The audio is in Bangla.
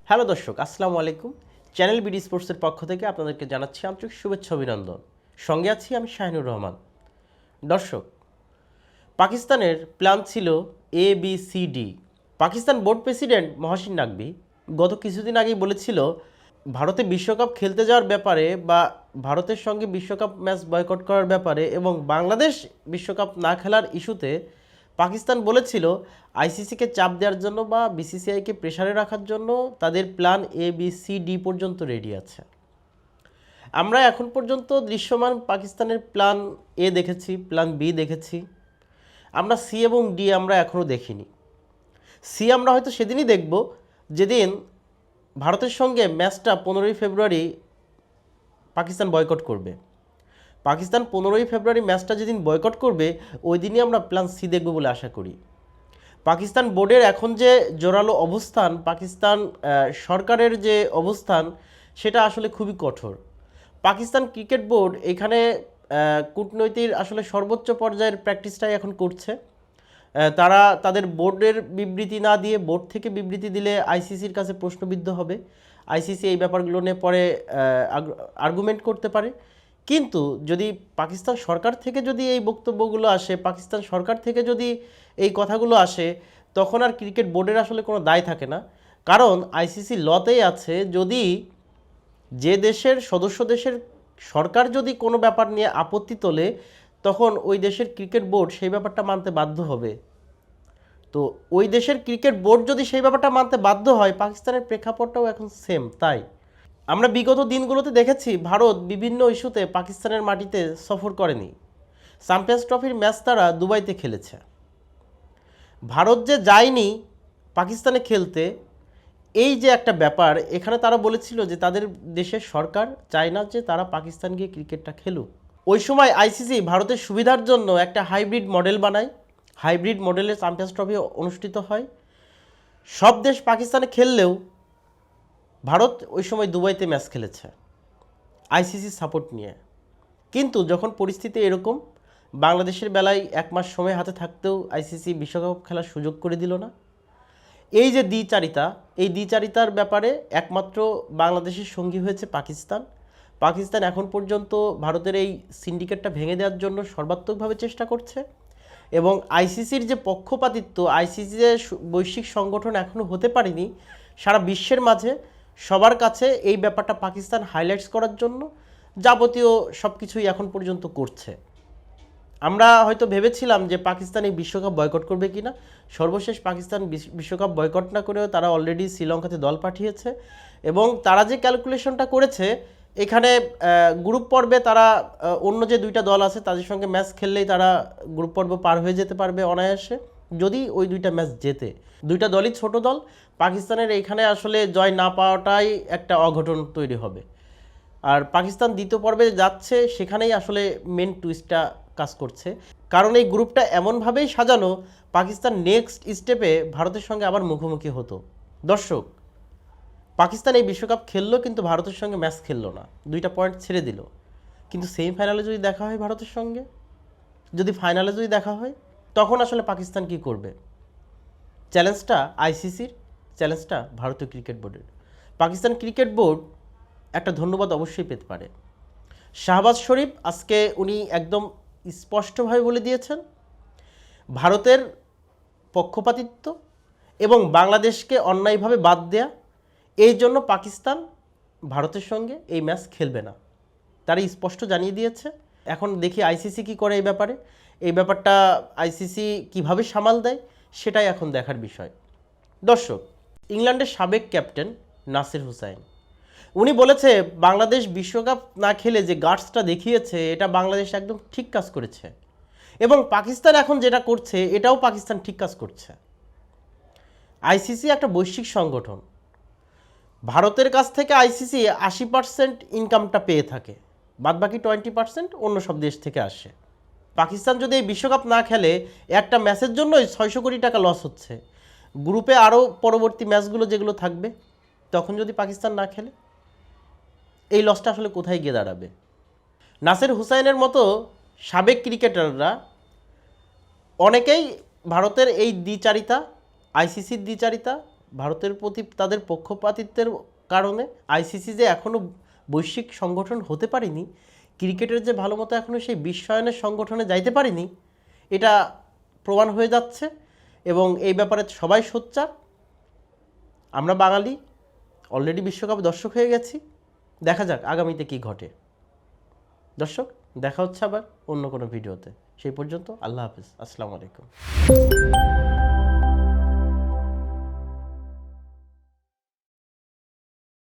হ্যালো দর্শক, আসসালামু আলাইকুম। চ্যানেল বিডি স্পোর্টসের পক্ষ থেকে আপনাদেরকে জানাচ্ছি আন্তরিক শুভেচ্ছা অভিনন্দন। সঙ্গে আছি আমি শাহিনুর রহমান। দর্শক, পাকিস্তানের প্ল্যান ছিল ABCD। Pakistan board president Mohsin Naqvi গত কিছুদিন আগেই বলেছিল ভারতে বিশ্বকাপ খেলতে যাওয়ার ব্যাপারে বা ভারতের সঙ্গে বিশ্বকাপ ম্যাচ বয়কট করার ব্যাপারে এবং বাংলাদেশ বিশ্বকাপ না খেলার ইস্যুতে পাকিস্তান বলেছিল আইসিসিকে চাপ দেওয়ার জন্য বা বিসিসিআইকে প্রেসারে রাখার জন্য তাদের প্ল্যান ABCD পর্যন্ত রেডি আছে। আমরা এখন পর্যন্ত দৃশ্যমান পাকিস্তানের প্ল্যান A দেখেছি, প্ল্যান B দেখেছি, আমরা C এবং D আমরা এখনও দেখিনি। C আমরা হয়তো সেদিনই দেখব যেদিন ভারতের সঙ্গে ম্যাচটা 15ই ফেব্রুয়ারি পাকিস্তান বয়কট করবে। পাকিস্তান 15ই ফেব্রুয়ারি ম্যাচটা যেদিন বয়কট করবে ওই দিনই আমরা প্ল্যান C দেখব বলে আশা করি। পাকিস্তান বোর্ডের এখন যে জোরালো অবস্থান, পাকিস্তান সরকারের যে অবস্থান, সেটা আসলে খুবই কঠোর। পাকিস্তান ক্রিকেট বোর্ড এখানে কূটনৈতিক আসলে সর্বোচ্চ পর্যায়ের প্র্যাকটিসটাই এখন করছে। তারা তাদের বোর্ডের বিবৃতি না দিয়ে বোর্ড থেকে বিবৃতি দিলে আইসিসির কাছে প্রশ্নবিদ্ধ হবে। আইসিসি এই ব্যাপারগুলো নিয়ে পরে আর্গুমেন্ট করতে পারে। কিন্তু যদি পাকিস্তান সরকার থেকে যদি এই বক্তব্যগুলো আসে, পাকিস্তান সরকার থেকে যদি এই কথাগুলো আসে, তখন আর ক্রিকেট বোর্ডের আসলে কোনো দায় থাকে না। কারণ আইসিসি লতেই আছে, যদি যে দেশের সদস্য দেশের সরকার যদি কোনো ব্যাপার নিয়ে আপত্তি তোলে, তখন ওই দেশের ক্রিকেট বোর্ড সেই ব্যাপারটা মানতে বাধ্য হবে। তো ওই দেশের ক্রিকেট বোর্ড যদি সেই ব্যাপারটা মানতে বাধ্য হয়, পাকিস্তানের প্রেক্ষাপটটাও এখন সেম তাই। আমরা বিগত দিনগুলোতে দেখেছি ভারত বিভিন্ন ইস্যুতে পাকিস্তানের মাটিতে সফর করেনি। চ্যাম্পিয়ন্স ট্রফির ম্যাচ তারা দুবাইতে খেলেছে। ভারত যে যায়নি পাকিস্তানে খেলতে, এই যে একটা ব্যাপার, এখানে তারা বলেছিল যে তাদের দেশের সরকার চায় না যে তারা পাকিস্তান গিয়ে ক্রিকেটটা খেলুক। ওই সময় আইসিসি ভারতের সুবিধার জন্য একটা হাইব্রিড মডেল বানায়। হাইব্রিড মডেলে চ্যাম্পিয়ন্স ট্রফি অনুষ্ঠিত হয়। সব দেশ পাকিস্তানে খেললেও ভারত ওই সময় দুবাইতে ম্যাচ খেলেছে আইসিসির সাপোর্ট নিয়ে। কিন্তু যখন পরিস্থিতি এরকম, বাংলাদেশের বেলায় 1 মাস সময় হাতে থাকতেও আইসিসি বিশ্বকাপ খেলার সুযোগ করে দিল না। এই যে দ্বিচারিতা, এই দ্বিচারিতার ব্যাপারে একমাত্র বাংলাদেশের সঙ্গী হয়েছে পাকিস্তান। পাকিস্তান এখন পর্যন্ত ভারতের এই সিন্ডিকেটটা ভেঙে দেওয়ার জন্য সর্বাত্মকভাবে চেষ্টা করছে। এবং আইসিসির যে পক্ষপাতিত্ব, আইসিসি যে বৈশ্বিক সংগঠন এখনও হতে পারেনি, সারা বিশ্বের মাঝে সবার কাছে এই ব্যাপারটা পাকিস্তান হাইলাইটস করার জন্য যাবতীয় সব কিছুই এখন পর্যন্ত করছে। আমরা হয়তো ভেবেছিলাম যে পাকিস্তান এই বিশ্বকাপ বয়কট করবে কিনা। সর্বশেষ পাকিস্তান বিশ্বকাপ বয়কট না করেও তারা অলরেডি শ্রীলঙ্কাতে দল পাঠিয়েছে। এবং তারা যে ক্যালকুলেশনটা করেছে, এখানে গ্রুপ পর্বে তারা অন্য যে 2টা দল আছে তাদের সঙ্গে ম্যাচ খেললেই তারা গ্রুপ পর্ব পার হয়ে যেতে পারবে অনায়াসে, যদি ওই 2টা ম্যাচ জেতে। 2টা দলই ছোট দল। পাকিস্তানের এইখানে আসলে জয় না পাওয়াটাই একটা অঘটন তৈরি হবে। আর পাকিস্তান দ্বিতীয় পর্বে যাচ্ছে, সেখানেই আসলে মেন টুইস্টটা কাজ করছে। কারণ এই গ্রুপটা এমনভাবেই সাজানো, পাকিস্তান নেক্সট স্টেপে ভারতের সঙ্গে আবার মুখোমুখি হতো। দর্শক, পাকিস্তান এই বিশ্বকাপ খেললো কিন্তু ভারতের সঙ্গে ম্যাচ খেললো না, 2টা পয়েন্ট ছেড়ে দিল। কিন্তু সেমিফাইনালে যদি দেখা হয় ভারতের সঙ্গে, যদি ফাইনালে যদি দেখা হয়, তখন আসলে পাকিস্তান কি করবে? চ্যালেঞ্জটা আইসিসির, চ্যালেঞ্জটা ভারতীয় ক্রিকেট বোর্ডের। পাকিস্তান ক্রিকেট বোর্ড একটা ধন্যবাদ অবশ্যই পেতে পারে। শাহবাজ শরীফ আজকে উনি একদম স্পষ্টভাবে বলে দিয়েছেন, ভারতের পক্ষপাতিত্ব এবং বাংলাদেশকে অন্যায়ভাবে বাদ দেয়া, এই জন্য পাকিস্তান ভারতের সঙ্গে এই ম্যাচ খেলবে না। তারা স্পষ্ট জানিয়ে দিয়েছে। এখন দেখি আইসিসি কি করে এই ব্যাপারে। এই ব্যাপারটা আইসিসি কিভাবে সামাল দেয়, সেটাই এখন দেখার বিষয়। দর্শক, ইংল্যান্ডের সাবেক ক্যাপ্টেন নাসির হুসাইন উনি বলেছে বাংলাদেশ বিশ্বকাপ না খেলে যে গাটসটা দেখিয়েছে, এটা বাংলাদেশ একদম ঠিক কাজ করেছে। এবং পাকিস্তান এখন যেটা করছে, এটাও পাকিস্তান ঠিক কাজ করছে। আইসিসি একটা বৈশ্বিক সংগঠন। ভারতের কাছ থেকে আইসিসি 80% ইনকামটা পেয়ে থাকে, বাদবাকি 20% অন্য সব দেশ থেকে আসে। পাকিস্তান যদি এই বিশ্বকাপ না খেলে, একটা ম্যাচের জন্যই 600 কোটি টাকা লস হচ্ছে। গ্রুপে আরও পরবর্তী ম্যাচগুলো যেগুলো থাকবে, তখন যদি পাকিস্তান না খেলে, এই লসটা আসলে কোথায় গিয়ে দাঁড়াবে? নাসির হুসাইনের মতো সাবেক ক্রিকেটাররা অনেকেই ভারতের এই দ্বিচারিতা, আইসিসির দ্বিচারিতা ভারতের প্রতি তাদের পক্ষপাতিত্বের কারণে আইসিসি যে এখনও বৈশ্বিক সংগঠন হতে পারেনি, ক্রিকেটের যে ভালো মতো এখনও সেই বিশ্বায়নের সংগঠনে যাইতে পারেনি, এটা প্রমাণ হয়ে যাচ্ছে। এবং এই ব্যাপারে সবাই সোচ্চার। আমরা বাঙালি অলরেডি বিশ্বকাপ দর্শক হয়ে গেছি, দেখা যাক আগামীতে কি ঘটে। দর্শক, দেখা হচ্ছে আবার অন্য কোনো ভিডিওতে। সেই পর্যন্ত আল্লাহ হাফিজ, আসসালামু আলাইকুম।